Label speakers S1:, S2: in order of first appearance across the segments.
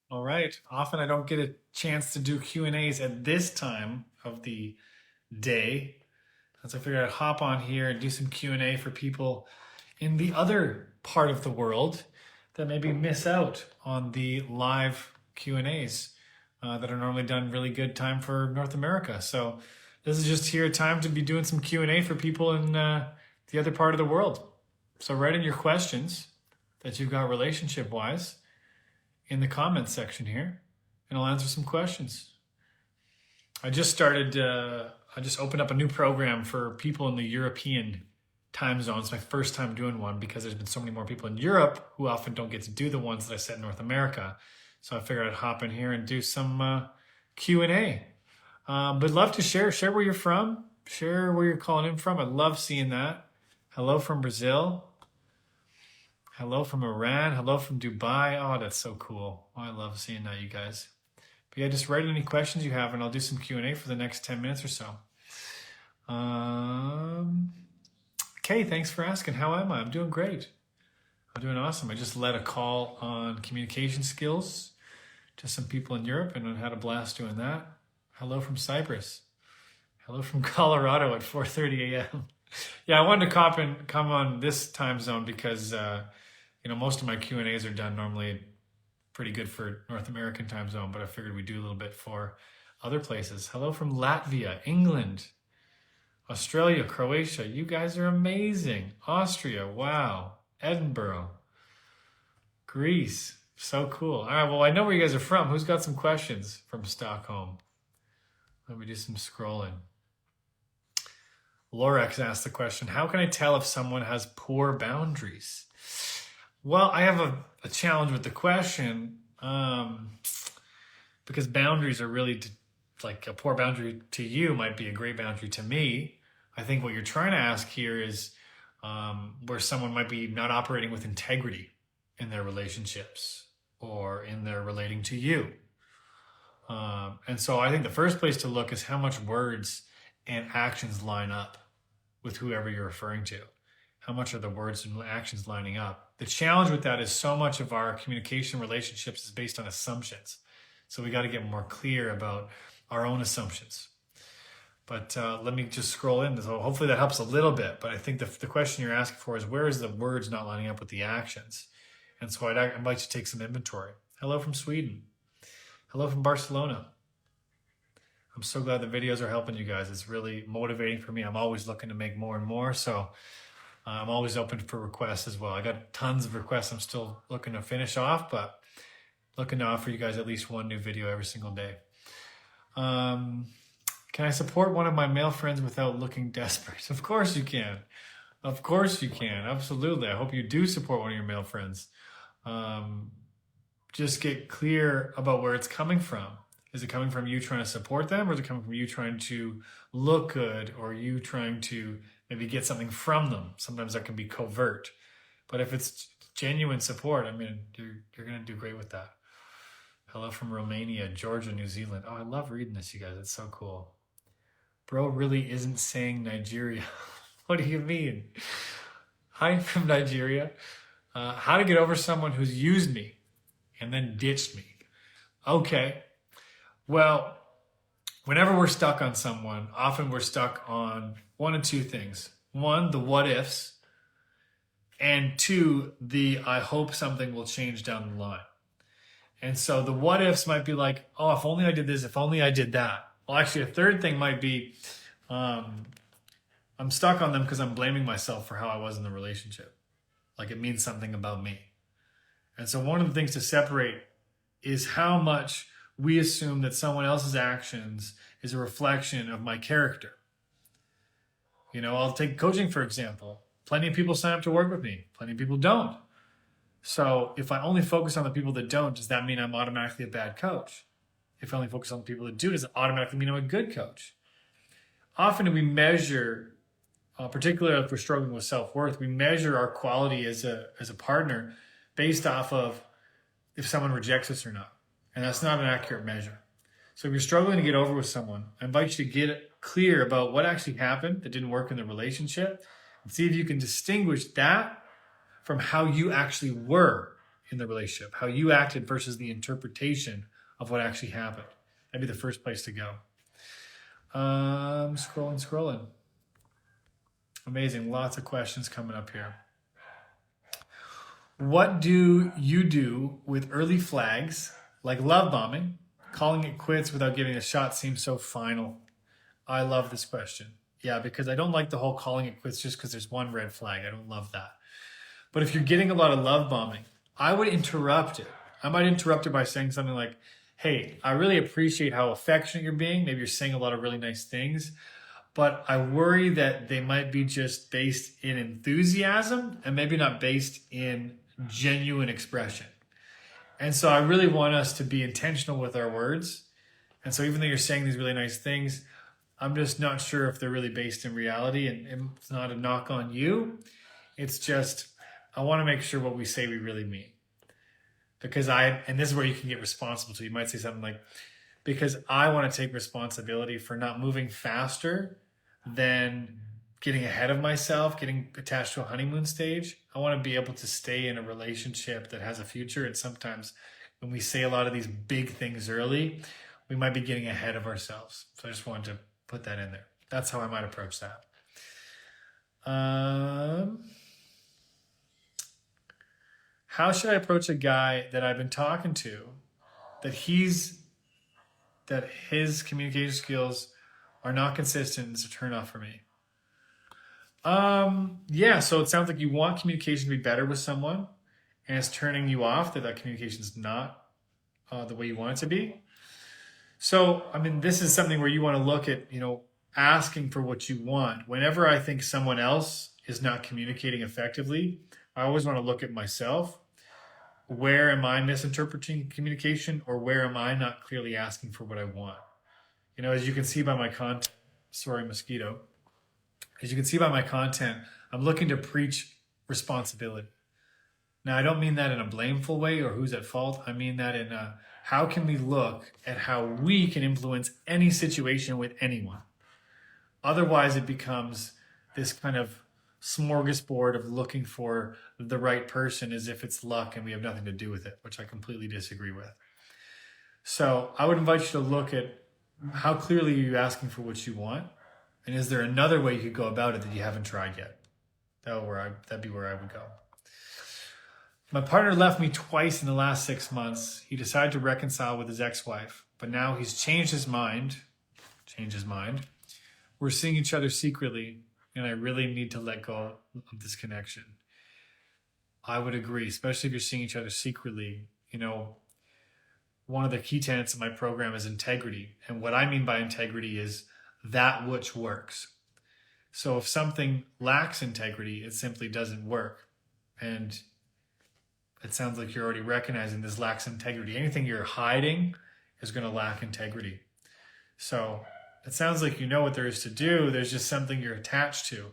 S1: All right. Often I don't get a chance to do Q&As at this time of the day. So I figured I'd hop on here and do some Q&A for people in the other part of the world that maybe miss out on the live Q&As that are normally done really good time for North America. So this is just here time to be doing some Q&A for people in the other part of the world. So write in your questions that you've got relationship wise in the comments section here, and I'll answer some questions. I just opened up a new program for people in the European time zone. It's my first time doing one because there's been so many more people in Europe who often don't get to do the ones that I set in North America. So I figured I'd hop in here and do some Q&A. But love to share where you're from, share where you're calling in from. I love seeing that. Hello from Brazil. Hello from Iran. Hello from Dubai. Oh, that's so cool. Oh, I love seeing that, you guys. But yeah, just write any questions you have, and I'll do some Q&A for the next 10 minutes or so. Okay, thanks for asking. How am I? I'm doing great. I'm doing awesome. I just led a call on communication skills to some people in Europe, and I had a blast doing that. Hello from Cyprus. Hello from Colorado at 4:30 a.m. Yeah, I wanted to come on this time zone because most of my Q&As are done normally pretty good for North American time zone, but I figured we'd do a little bit for other places. Hello from Latvia, England, Australia, Croatia. You guys are amazing. Austria, wow. Edinburgh, Greece. So cool. All right, well, I know where you guys are from. Who's got some questions from Stockholm? Let me do some scrolling. Lorex asked the question, how can I tell if someone has poor boundaries? Well, I have a challenge with the question because boundaries are really like a poor boundary to you might be a great boundary to me. I think what you're trying to ask here is where someone might be not operating with integrity in their relationships or in their relating to you. And so I think the first place to look is how much words and actions line up with whoever you're referring to. How much are the words and actions lining up? The challenge with that is so much of our communication relationships is based on assumptions. So we got to get more clear about our own assumptions. But let me just scroll in. So hopefully that helps a little bit. But I think the question you're asking for is where is the words not lining up with the actions? And so I'd like to take some inventory. Hello from Sweden. Hello from Barcelona. I'm so glad the videos are helping you guys. It's really motivating for me. I'm always looking to make more and more. So I'm always open for requests as well. I got tons of requests I'm still looking to finish off, but looking to offer you guys at least one new video every single day. Can I support one of my male friends without looking desperate? Of course you can. Of course you can. Absolutely. I hope you do support one of your male friends. Just get clear about where it's coming from. Is it coming from you trying to support them, or is it coming from you trying to look good, or you trying to maybe get something from them? Sometimes that can be covert. But if it's genuine support, I mean, you're going to do great with that. Hello from Romania, Georgia, New Zealand. Oh, I love reading this, you guys. It's so cool. Bro really isn't saying Nigeria. What do you mean? Hi from Nigeria. How to get over someone who's used me and then ditched me. Okay. Well, whenever we're stuck on someone, often we're stuck on one of two things. One, the what ifs, and two, the I hope something will change down the line. And so the what ifs might be like, oh, if only I did this, if only I did that. Well, actually, a third thing might be I'm stuck on them because I'm blaming myself for how I was in the relationship. Like it means something about me. And so one of the things to separate is how much we assume that someone else's actions is a reflection of my character. I'll take coaching, for example. Plenty of people sign up to work with me. Plenty of people don't. So if I only focus on the people that don't, does that mean I'm automatically a bad coach? If I only focus on the people that do, does it automatically mean I'm a good coach? Often we measure, particularly if we're struggling with self-worth, we measure our quality as a partner based off of if someone rejects us or not. And that's not an accurate measure. So if you're struggling to get over with someone, I invite you to get clear about what actually happened that didn't work in the relationship and see if you can distinguish that from how you actually were in the relationship, how you acted versus the interpretation of what actually happened. That'd be the first place to go. Scrolling. Amazing. Lots of questions coming up here. What do you do with early flags like love bombing? Calling it quits without giving a shot seems so final. I love this question. Yeah, because I don't like the whole calling it quits just because there's one red flag. I don't love that. But if you're getting a lot of love bombing, I would interrupt it. I might interrupt it by saying something like, hey, I really appreciate how affectionate you're being. Maybe you're saying a lot of really nice things, but I worry that they might be just based in enthusiasm and maybe not based in genuine expression. And so I really want us to be intentional with our words. And so even though you're saying these really nice things, I'm just not sure if they're really based in reality. And it's not a knock on you. It's just, I want to make sure what we say we really mean. Because and this is where you can get responsible. So you might say something like, because I want to take responsibility for not moving faster than getting ahead of myself, getting attached to a honeymoon stage. I want to be able to stay in a relationship that has a future. And sometimes when we say a lot of these big things early, we might be getting ahead of ourselves. So I just wanted to put that in there. That's how I might approach that. How should I approach a guy that I've been talking to that his communication skills are not consistent? It's a turnoff for me. Yeah, so it sounds like you want communication to be better with someone and it's turning you off that communication is not the way you want it to be. So, I mean, this is something where you want to look at, asking for what you want. Whenever I think someone else is not communicating effectively, I always want to look at myself. Where am I misinterpreting communication, or where am I not clearly asking for what I want? As you can see by my content, sorry, mosquito. As you can see by my content, I'm looking to preach responsibility. Now, I don't mean that in a blameful way or who's at fault. I mean that in how can we look at how we can influence any situation with anyone? Otherwise, it becomes this kind of smorgasbord of looking for the right person as if it's luck and we have nothing to do with it, which I completely disagree with. So I would invite you to look at how clearly are you asking for what you want, and is there another way you could go about it that you haven't tried yet? That'd be where I would go. My partner left me twice in the last 6 months. He decided to reconcile with his ex-wife, but now he's changed his mind. We're seeing each other secretly, and I really need to let go of this connection. I would agree, especially if you're seeing each other secretly. One of the key tenets of my program is integrity. And what I mean by integrity is that which works. So if something lacks integrity, it simply doesn't work. And it sounds like you're already recognizing this lacks integrity. Anything you're hiding is going to lack integrity. So it sounds like you know what there is to do. There's just something you're attached to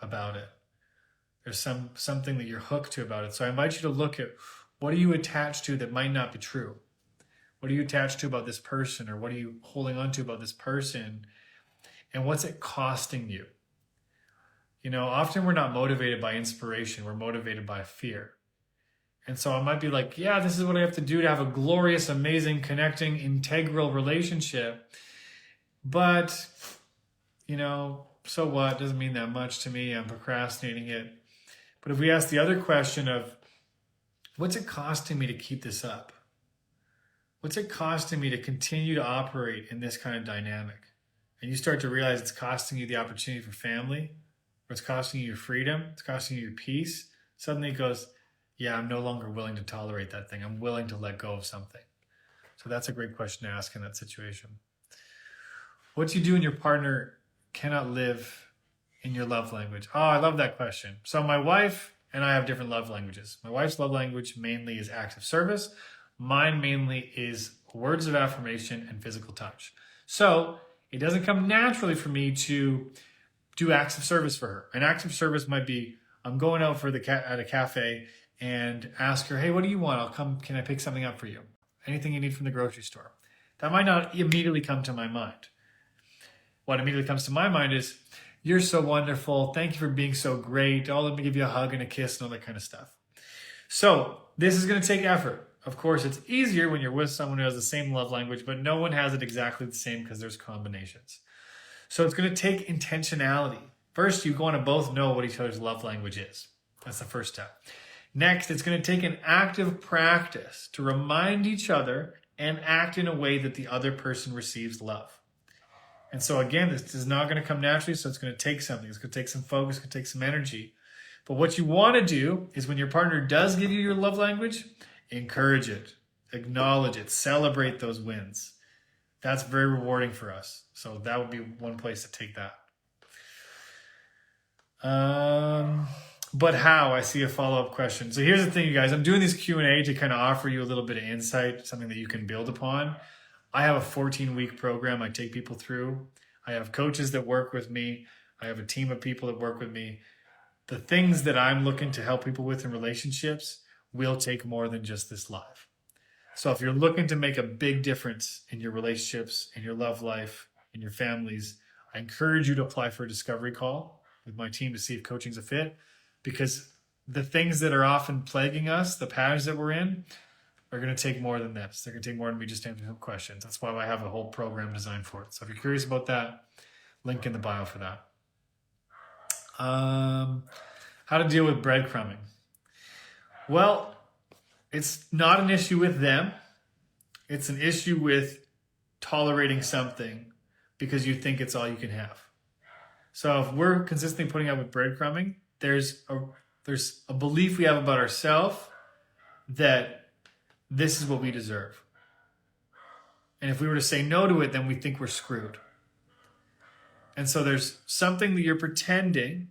S1: about it. There's something that you're hooked to about it. So I invite you to look at, what are you attached to that might not be true? What are you attached to about this person, or what are you holding on to about this person? And what's it costing you? Often we're not motivated by inspiration. We're motivated by fear. And so I might be like, yeah, this is what I have to do to have a glorious, amazing, connecting, integral relationship. But, so what? Doesn't mean that much to me. I'm procrastinating it. But if we ask the other question of, what's it costing me to keep this up? What's it costing me to continue to operate in this kind of dynamic? And you start to realize it's costing you the opportunity for family, or it's costing you your freedom, it's costing you your peace. Suddenly it goes, yeah, I'm no longer willing to tolerate that thing. I'm willing to let go of something. So that's a great question to ask in that situation. What you do and your partner cannot live in your love language. Oh, I love that question. So my wife and I have different love languages. My wife's love language mainly is acts of service. Mine mainly is words of affirmation and physical touch. So it doesn't come naturally for me to do acts of service for her. An act of service might be, I'm going out at a cafe and ask her, hey, what do you want? I'll come. Can I pick something up for you? Anything you need from the grocery store. That might not immediately come to my mind. What immediately comes to my mind is, you're so wonderful. Thank you for being so great. Oh, let me give you a hug and a kiss and all that kind of stuff. So this is going to take effort. Of course, it's easier when you're with someone who has the same love language, but no one has it exactly the same because there's combinations. So it's going to take intentionality. First, you want to both know what each other's love language is. That's the first step. Next, it's going to take an active practice to remind each other and act in a way that the other person receives love. And so again, this is not going to come naturally, so it's going to take something. It's going to take some focus, it's going to take some energy. But what you want to do is when your partner does give you your love language, encourage it, acknowledge it, celebrate those wins. That's very rewarding for us. So that would be one place to take that. But how? I see a follow-up question. So here's the thing, you guys. I'm doing this Q&A to kind of offer you a little bit of insight, something that you can build upon. I have a 14-week program I take people through. I have coaches that work with me. I have a team of people that work with me. The things that I'm looking to help people with in relationships will take more than just this live. So if you're looking to make a big difference in your relationships, in your love life, in your families, I encourage you to apply for a discovery call with my team to see if coaching's a fit, because the things that are often plaguing us, the patterns that we're in, are going to take more than this. They're going to take more than me just answering questions. That's why I have a whole program designed for it. So if you're curious about that, link in the bio for that. How to deal with breadcrumbing. Well, it's not an issue with them. It's an issue with tolerating something because you think it's all you can have. So if we're consistently putting up with breadcrumbing, there's a belief we have about ourselves that this is what we deserve. And if we were to say no to it, then we think we're screwed. And so there's something that you're pretending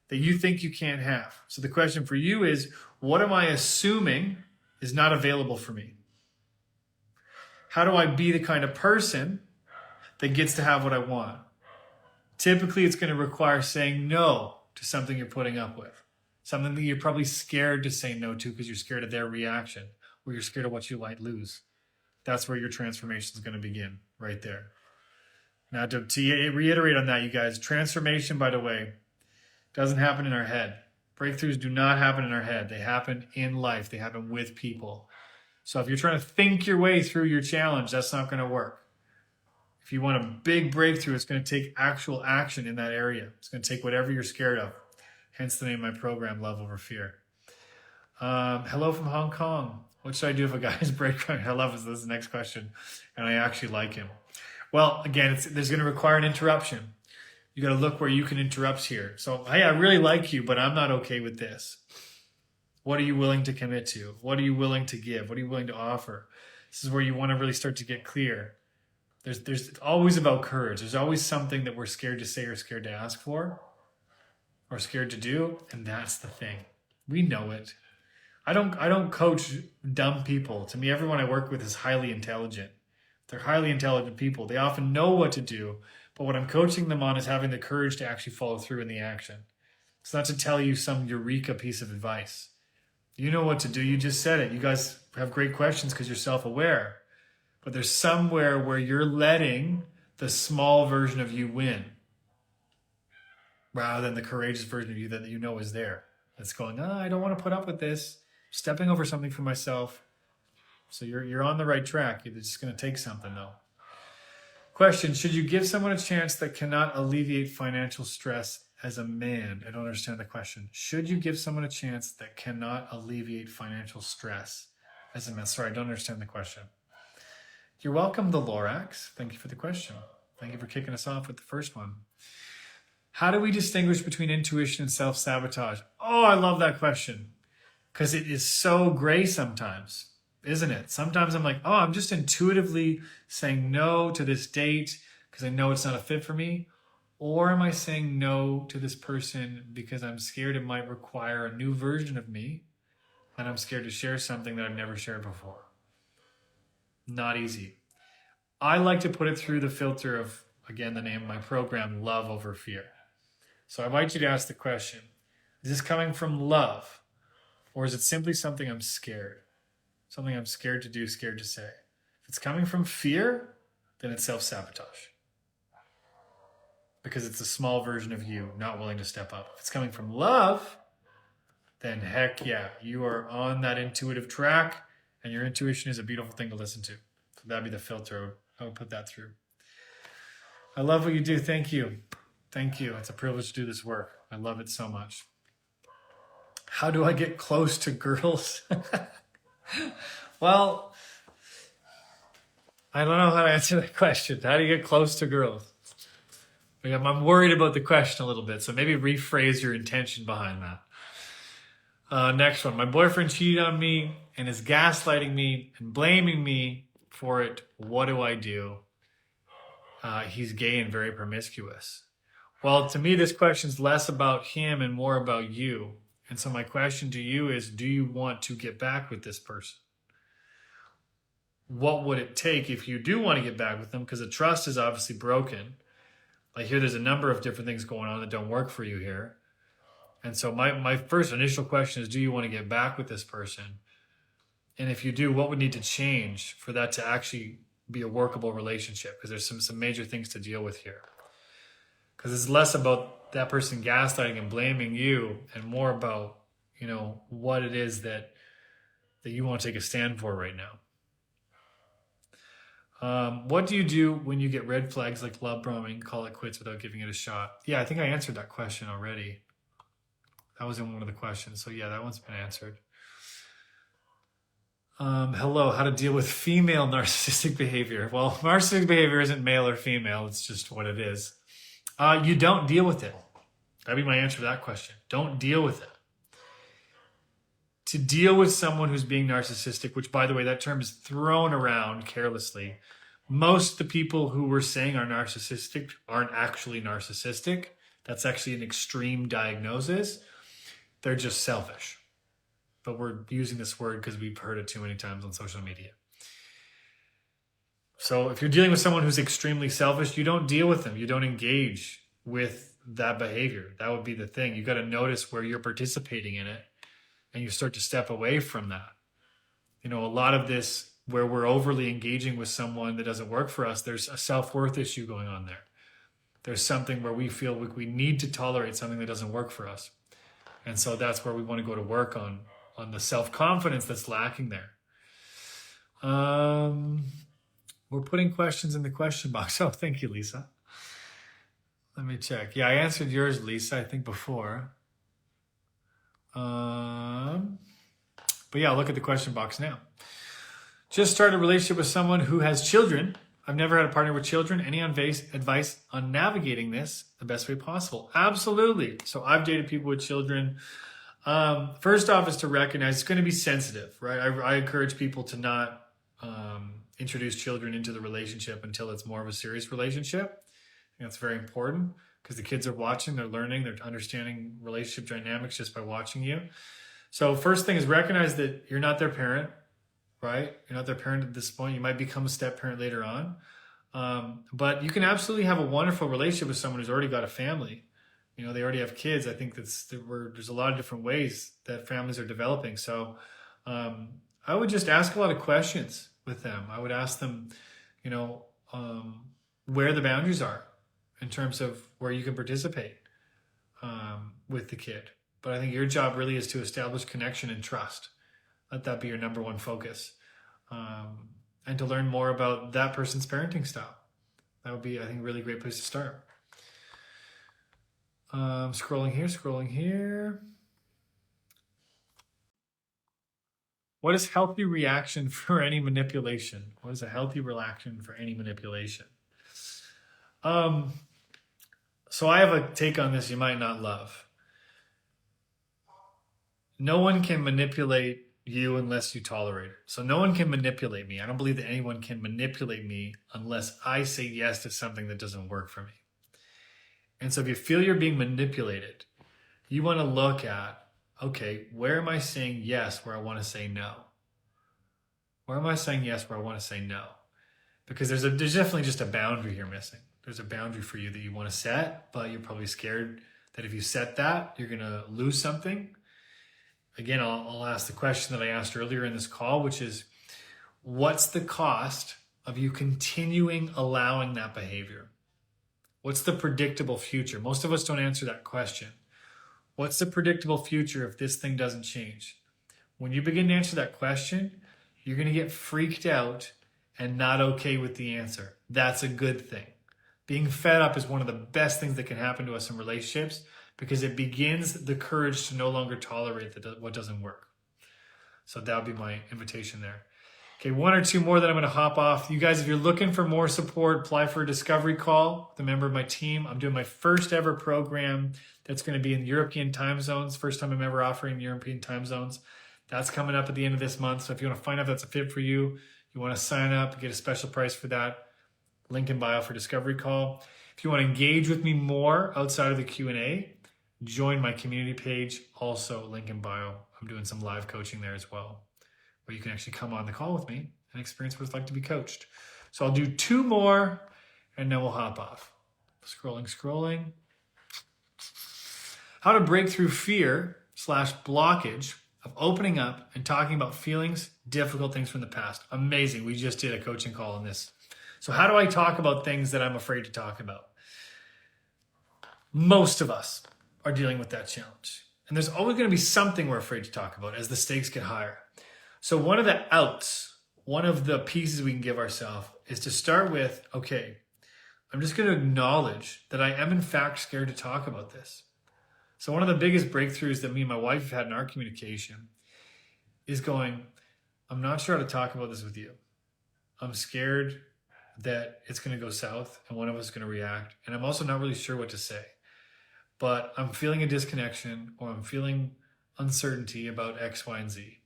S1: that you think you can't have. So the question for you is, what am I assuming is not available for me? How do I be the kind of person that gets to have what I want? Typically, it's going to require saying no to something you're putting up with. Something that you're probably scared to say no to because you're scared of their reaction, or you're scared of what you might lose. That's where your transformation is going to begin, right there. Now, to reiterate on that, you guys, transformation, by the way, doesn't happen in our head. Breakthroughs do not happen in our head. They happen in life. They happen with people. So if you're trying to think your way through your challenge, that's not going to work. If you want a big breakthrough, it's going to take actual action in that area. It's going to take whatever you're scared of. Hence the name of my program, Love Over Fear. Hello from Hong Kong. What should I do if a guy is breakcrumbing? I love this. This is the next question. And I actually like him. Well, again, there's going to require an interruption. You got to look where you can interrupt here. So, hey, I really like you, but I'm not okay with this. What are you willing to commit to? What are you willing to give? What are you willing to offer? This is where you want to really start to get clear. It's always about courage. There's always something that we're scared to say or scared to ask for or scared to do, and that's the thing. We know it. I don't coach dumb people. To me, everyone I work with is highly intelligent. They're highly intelligent people. They often know what to do, but what I'm coaching them on is having the courage to actually follow through in the action. It's not to tell you some eureka piece of advice. You know what to do. You just said it. You guys have great questions because you're self-aware. But there's somewhere where you're letting the small version of you win rather than the courageous version of you that you know is there. That's going, I don't want to put up with this. Stepping over something for myself. So you're on the right track. It's just going to take something, though. Question, should you give someone a chance that cannot alleviate financial stress as a man? I don't understand the question. Should you give someone a chance that cannot alleviate financial stress as a man? Sorry, I don't understand the question. You're welcome, the Lorax. Thank you for the question. Thank you for kicking us off with the first one. How do we distinguish between intuition and self-sabotage? Oh, I love that question because it is so gray sometimes, isn't it? Sometimes I'm like, I'm just intuitively saying no to this date because I know it's not a fit for me. Or am I saying no to this person because I'm scared it might require a new version of me and I'm scared to share something that I've never shared before? Not easy. I like to put it through the filter of, again, the name of my program, Love Over Fear. So I invite you to ask the question, is this coming from love? Or is it simply something I'm scared? Something I'm scared to do, scared to say. If it's coming from fear, then it's self-sabotage. Because it's a small version of you not willing to step up. If it's coming from love, then heck yeah, you are on that intuitive track, and your intuition is a beautiful thing to listen to. So that'd be the filter I would put that through. I love what you do. Thank you. Thank you. It's a privilege to do this work. I love it so much. How do I get close to girls? Well, I don't know how to answer that question. How do you get close to girls? I'm worried about the question a little bit, so maybe rephrase your intention behind that. Next one. My boyfriend cheated on me and is gaslighting me and blaming me for it. What do I do? He's gay and very promiscuous. Well, to me, this question is less about him and more about you. And so my question to you is, do you want to get back with this person? What would it take if you do want to get back with them? Because the trust is obviously broken. I hear there's a number of different things going on that don't work for you here. And so my first initial question is, do you want to get back with this person? And if you do, what would need to change for that to actually be a workable relationship? Because there's some major things to deal with here. Because it's less about that person gaslighting and blaming you and more about, what it is that you want to take a stand for right now. What do you do when you get red flags like love bombing, call it quits without giving it a shot? Yeah, I think I answered that question already. That was in one of the questions. So yeah, that one's been answered. Hello, how to deal with female narcissistic behavior. Well, narcissistic behavior isn't male or female. It's just what it is. You don't deal with it. That'd be my answer to that question. Don't deal with it. To deal with someone who's being narcissistic, which, by the way, that term is thrown around carelessly. Most of the people who we're saying are narcissistic aren't actually narcissistic. That's actually an extreme diagnosis. They're just selfish. But we're using this word because we've heard it too many times on social media. So if you're dealing with someone who's extremely selfish, you don't deal with them. You don't engage with that behavior. That would be the thing. You got to notice where you're participating in it. And you start to step away from that. A lot of this, where we're overly engaging with someone that doesn't work for us, there's a self-worth issue going on there. There's something where we feel like we need to tolerate something that doesn't work for us. And so that's where we want to go to work on the self-confidence that's lacking there. We're putting questions in the question box. Oh, thank you, Lisa. Let me check. Yeah, I answered yours, Lisa, I think before. But yeah, look at the question box now. Just started a relationship with someone who has children. I've never had a partner with children. Any advice on navigating this the best way possible? Absolutely. So I've dated people with children. First off is to recognize it's going to be sensitive, right? I encourage people to not introduce children into the relationship until it's more of a serious relationship. I think that's very important. Because the kids are watching, they're learning, they're understanding relationship dynamics just by watching you. So first thing is recognize that you're not their parent, right? You're not their parent at this point. You might become a step parent later on. But you can absolutely have a wonderful relationship with someone who's already got a family. They already have kids. I think there's a lot of different ways that families are developing. So I would just ask a lot of questions with them. I would ask them, where the boundaries are in terms of where you can participate with the kid. But I think your job really is to establish connection and trust. Let that be your number one focus. And to learn more about that person's parenting style. That would be, I think, a really great place to start. Scrolling here. What is healthy reaction for any manipulation? What is a healthy reaction for any manipulation? So I have a take on this you might not love. No one can manipulate you unless you tolerate it. So no one can manipulate me. I don't believe that anyone can manipulate me unless I say yes to something that doesn't work for me. And so if you feel you're being manipulated, you want to look at, okay, where am I saying yes where I want to say no? Where am I saying yes where I want to say no? Because there's definitely just a boundary here missing. There's a boundary for you that you want to set, but you're probably scared that if you set that, you're going to lose something. Again, I'll ask the question that I asked earlier in this call, which is, what's the cost of you continuing allowing that behavior? What's the predictable future? Most of us don't answer that question. What's the predictable future if this thing doesn't change? When you begin to answer that question, you're going to get freaked out and not okay with the answer. That's a good thing. Being fed up is one of the best things that can happen to us in relationships because it begins the courage to no longer tolerate what doesn't work. So that would be my invitation there. Okay, one or two more that I'm going to hop off. You guys, if you're looking for more support, apply for a discovery call with a member of my team. I'm doing my first ever program that's going to be in European time zones. First time I'm ever offering European time zones. That's coming up at the end of this month. So if you want to find out if that's a fit for you, you want to sign up, get a special price for that, link in bio for discovery call. If you want to engage with me more outside of the Q&A, join my community page, also link in bio. I'm doing some live coaching there as well, where you can actually come on the call with me and experience what it's like to be coached. So I'll do two more and then we'll hop off. Scrolling. How to break through fear/blockage of opening up and talking about feelings, difficult things from the past. Amazing. We just did a coaching call on this. So how do I talk about things that I'm afraid to talk about? Most of us are dealing with that challenge. And there's always going to be something we're afraid to talk about as the stakes get higher. So one of the outs, one of the pieces we can give ourselves is to start with, okay, I'm just going to acknowledge that I am in fact scared to talk about this. So one of the biggest breakthroughs that me and my wife have had in our communication is going, I'm not sure how to talk about this with you. I'm scared that it's going to go south and one of us is going to react. And I'm also not really sure what to say. But I'm feeling a disconnection or I'm feeling uncertainty about X, Y, and Z.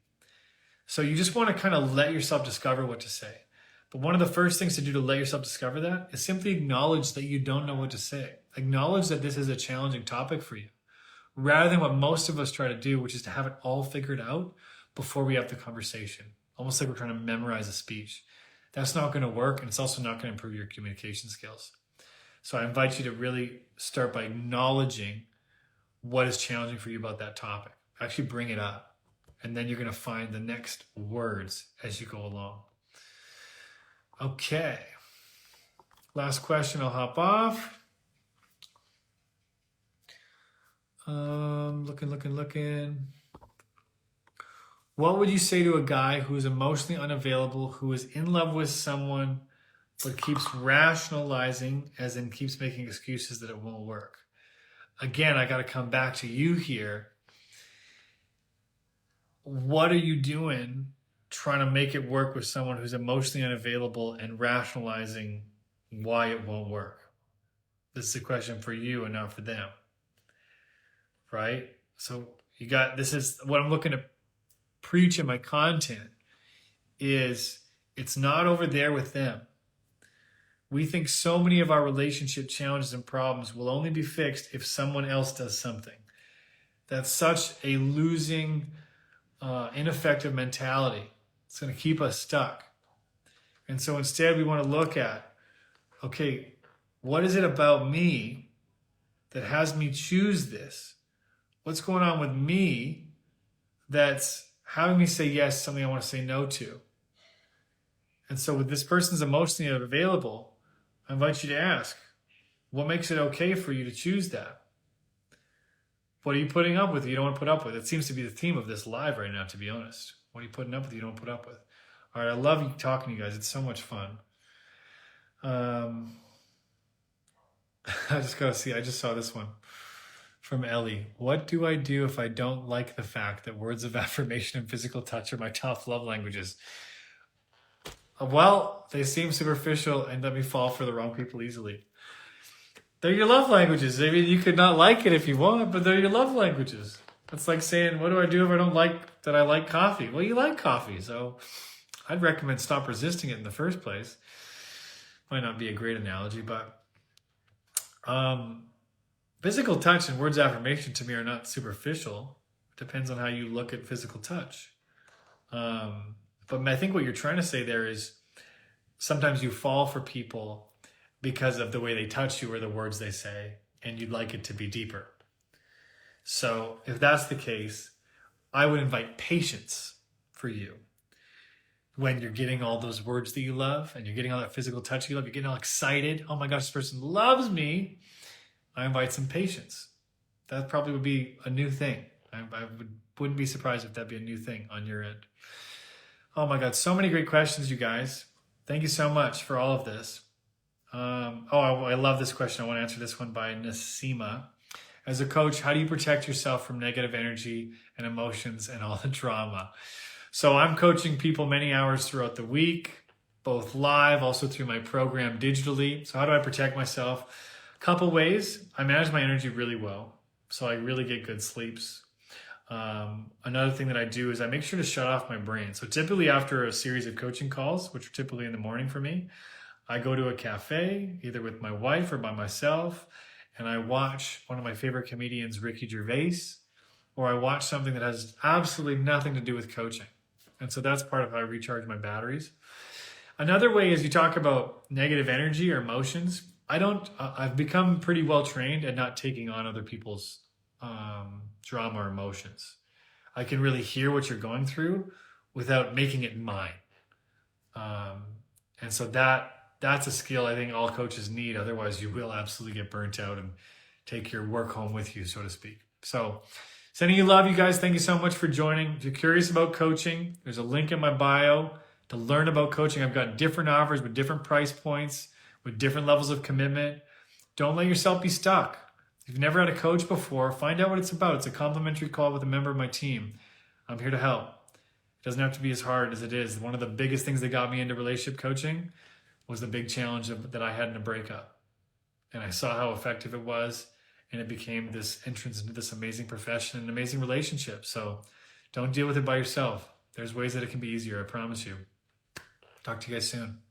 S1: So you just want to kind of let yourself discover what to say. But one of the first things to do to let yourself discover that is simply acknowledge that you don't know what to say. Acknowledge that this is a challenging topic for you, rather than what most of us try to do, which is to have it all figured out before we have the conversation. Almost like we're trying to memorize a speech. That's not going to work, and it's also not going to improve your communication skills. So I invite you to really start by acknowledging what is challenging for you about that topic. Actually bring it up. And then you're going to find the next words as you go along. Okay. Last question, I'll hop off. Looking. What would you say to a guy who is emotionally unavailable, who is in love with someone, but keeps rationalizing, as in keeps making excuses that it won't work? Again, I got to come back to you here. What are you doing trying to make it work with someone who's emotionally unavailable and rationalizing why it won't work? This is a question for you and not for them, right? So this is what I'm looking to preach in my content is it's not over there with them. We think so many of our relationship challenges and problems will only be fixed if someone else does something. That's such a losing, ineffective mentality. It's going to keep us stuck. And so instead we want to look at, okay, what is it about me that has me choose this? What's going on with me that's having me say yes to something I want to say no to? And so with this person's emotionally unavailable, I invite you to ask, what makes it okay for you to choose that? What are you putting up with that you don't want to put up with? It seems to be the theme of this live right now, to be honest. What are you putting up with that you don't put up with? All right, I love you talking to you guys. It's so much fun. I just saw this one from Ellie. What do I do if I don't like the fact that words of affirmation and physical touch are my top love languages? Well, they seem superficial and let me fall for the wrong people easily. They're your love languages. I mean, you could not like it if you want, but they're your love languages. It's like saying, what do I do if I don't like that I like coffee? Well, you like coffee, so I'd recommend stop resisting it in the first place. Might not be a great analogy, but physical touch and words of affirmation to me are not superficial. It depends on how you look at physical touch. But I think what you're trying to say there is sometimes you fall for people because of the way they touch you or the words they say, and you'd like it to be deeper. So if that's the case, I would invite patience for you. When you're getting all those words that you love and you're getting all that physical touch you love, you're getting all excited. Oh my gosh, this person loves me. I invite some patience. that probably would be a new thing. Wouldn't be surprised if that'd be a new thing on your end. Oh my God, so many great questions, you guys. Thank you so much for all of this. I love this question. I want to answer this one by Nasima. As a coach, how do you protect yourself from negative energy and emotions and all the drama? So I'm coaching people many hours throughout the week, both live, also through my program digitally. So how do I protect myself? A couple ways. I manage my energy really well, so I really get good sleeps. Another thing that I do is I make sure to shut off my brain. So typically after a series of coaching calls, which are typically in the morning for me, I go to a cafe, either with my wife or by myself, and I watch one of my favorite comedians, Ricky Gervais, or I watch something that has absolutely nothing to do with coaching. And so that's part of how I recharge my batteries. Another way is you talk about negative energy or emotions. I've become pretty well trained at not taking on other people's drama or emotions. I can really hear what you're going through without making it mine. And so that's a skill I think all coaches need. Otherwise, you will absolutely get burnt out and take your work home with you, so to speak. So sending you love, you guys. Thank you so much for joining. If you're curious about coaching, there's a link in my bio to learn about coaching. I've got different offers with different price points, with different levels of commitment. Don't let yourself be stuck. If you've never had a coach before, find out what it's about. It's a complimentary call with a member of my team. I'm here to help. It doesn't have to be as hard as it is. One of the biggest things that got me into relationship coaching was the big challenge that I had in a breakup. And I saw how effective it was, and it became this entrance into this amazing profession and amazing relationship. So don't deal with it by yourself. There's ways that it can be easier, I promise you. Talk to you guys soon.